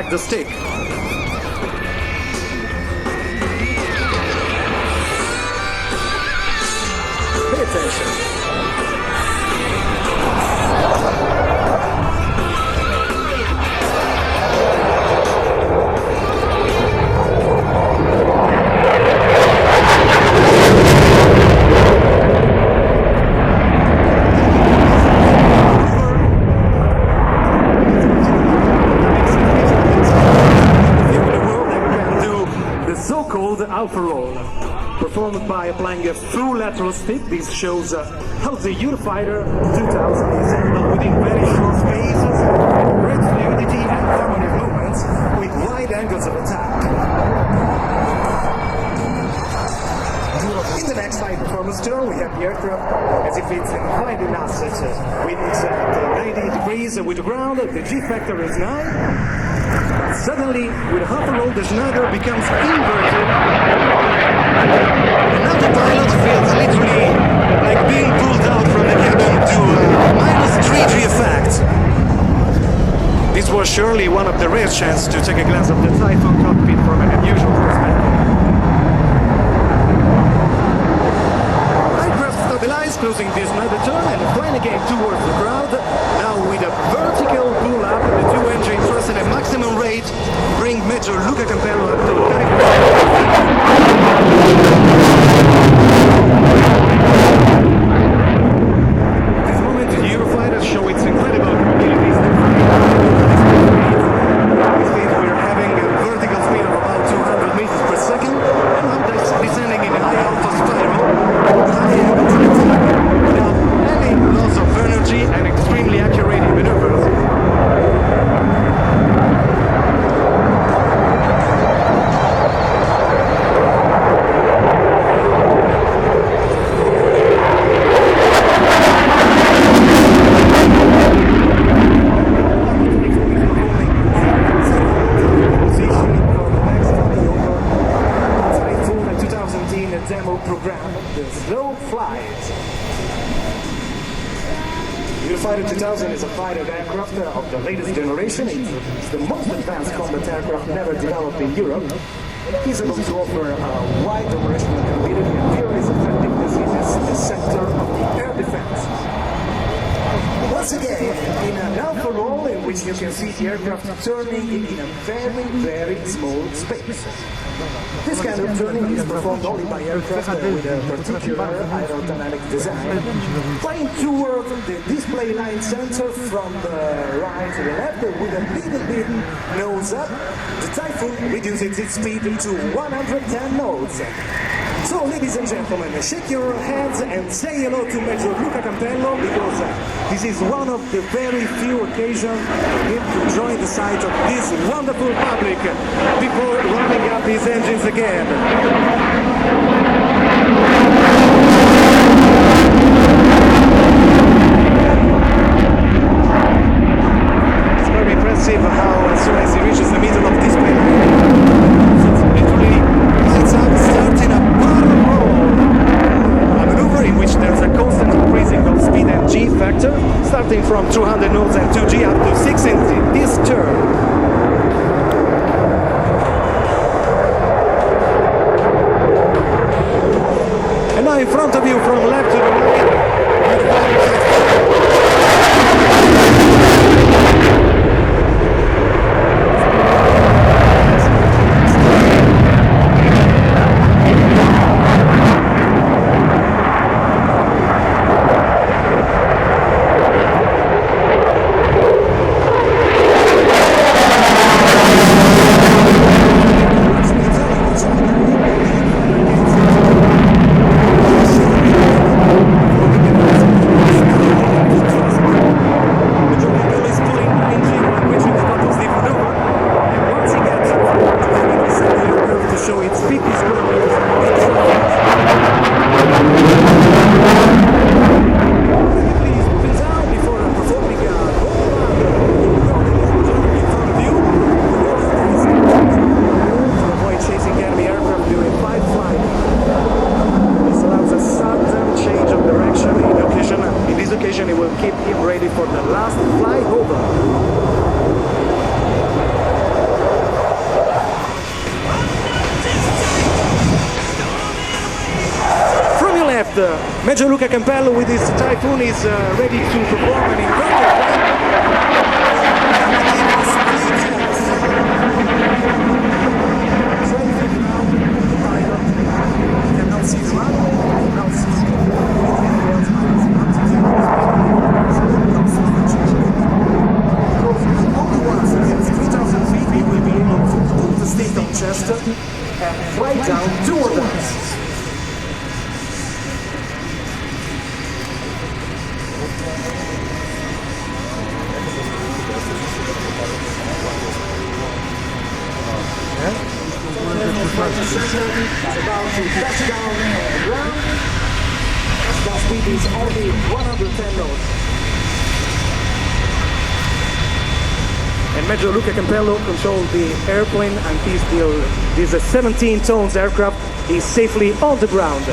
back the stick. Pay attention. Alpha roll, performed by applying a full lateral stick. This shows how the Eurofighter 2000 is handled within very short spaces, great fluidity and harmony of movements, with wide angles of attack. In the next high performance turn, we have the aircraft as if it's inclined in asset, with 90 degrees with the ground. The G factor is 9. Suddenly, with a half roll, the Schneider becomes inverted. And now the pilot feels literally like being pulled out from the cabin to minus 3G effect. This was surely one of the rare chances to take a glance of the Typhoon cockpit from an unusual perspective. Aircraft stabilized, closing this Schneider turn and flying again towards the ground. Now with a vertical pull-up, the two engines thrust at a maximum rate, bring Major Luca Campello up to At this moment, the Eurofighter show its incredible capabilities. We're having a vertical speed of about 200 meters per second, and now descending in a high alpha spiral, high angle without any loss of energy and extremely accurate maneuvers. Demo program, the slow flight. Eurofighter 2000 is a fighter aircraft of the latest generation. It's the most advanced combat aircraft never developed in Europe. It's able to offer a wide operational capability and fearless effectiveness in the sector of the air defense. Once again, in an alpha roll in which you can see the aircraft turning in a very, very small space. This kind of turning is performed only by aircraft with a particular aerodynamic design. Flying toward the display line center from the right to the left with a little bit nose up, the Typhoon reduces its speed to 110 knots. So, ladies and gentlemen, shake your hands and say hello to Major Luca Campello, because this is one of the very few occasions for him to join the side of this wonderful public before running up his engines again. It's very impressive how, as soon as he reaches the middle of this plane, it's literally lights up, starting a barrel roll. A maneuver in which there's a constant increasing of speed and G factor, starting from 200 knots and 2G up to 6 in this turn. Major Luca Campello with his Typhoon is ready to perform an incredible and fly down toward us. About to touch down on the ground. That speed is only 110 knots. And Major Luca Campello controlled the airplane, and this 17 tons aircraft is safely on the ground.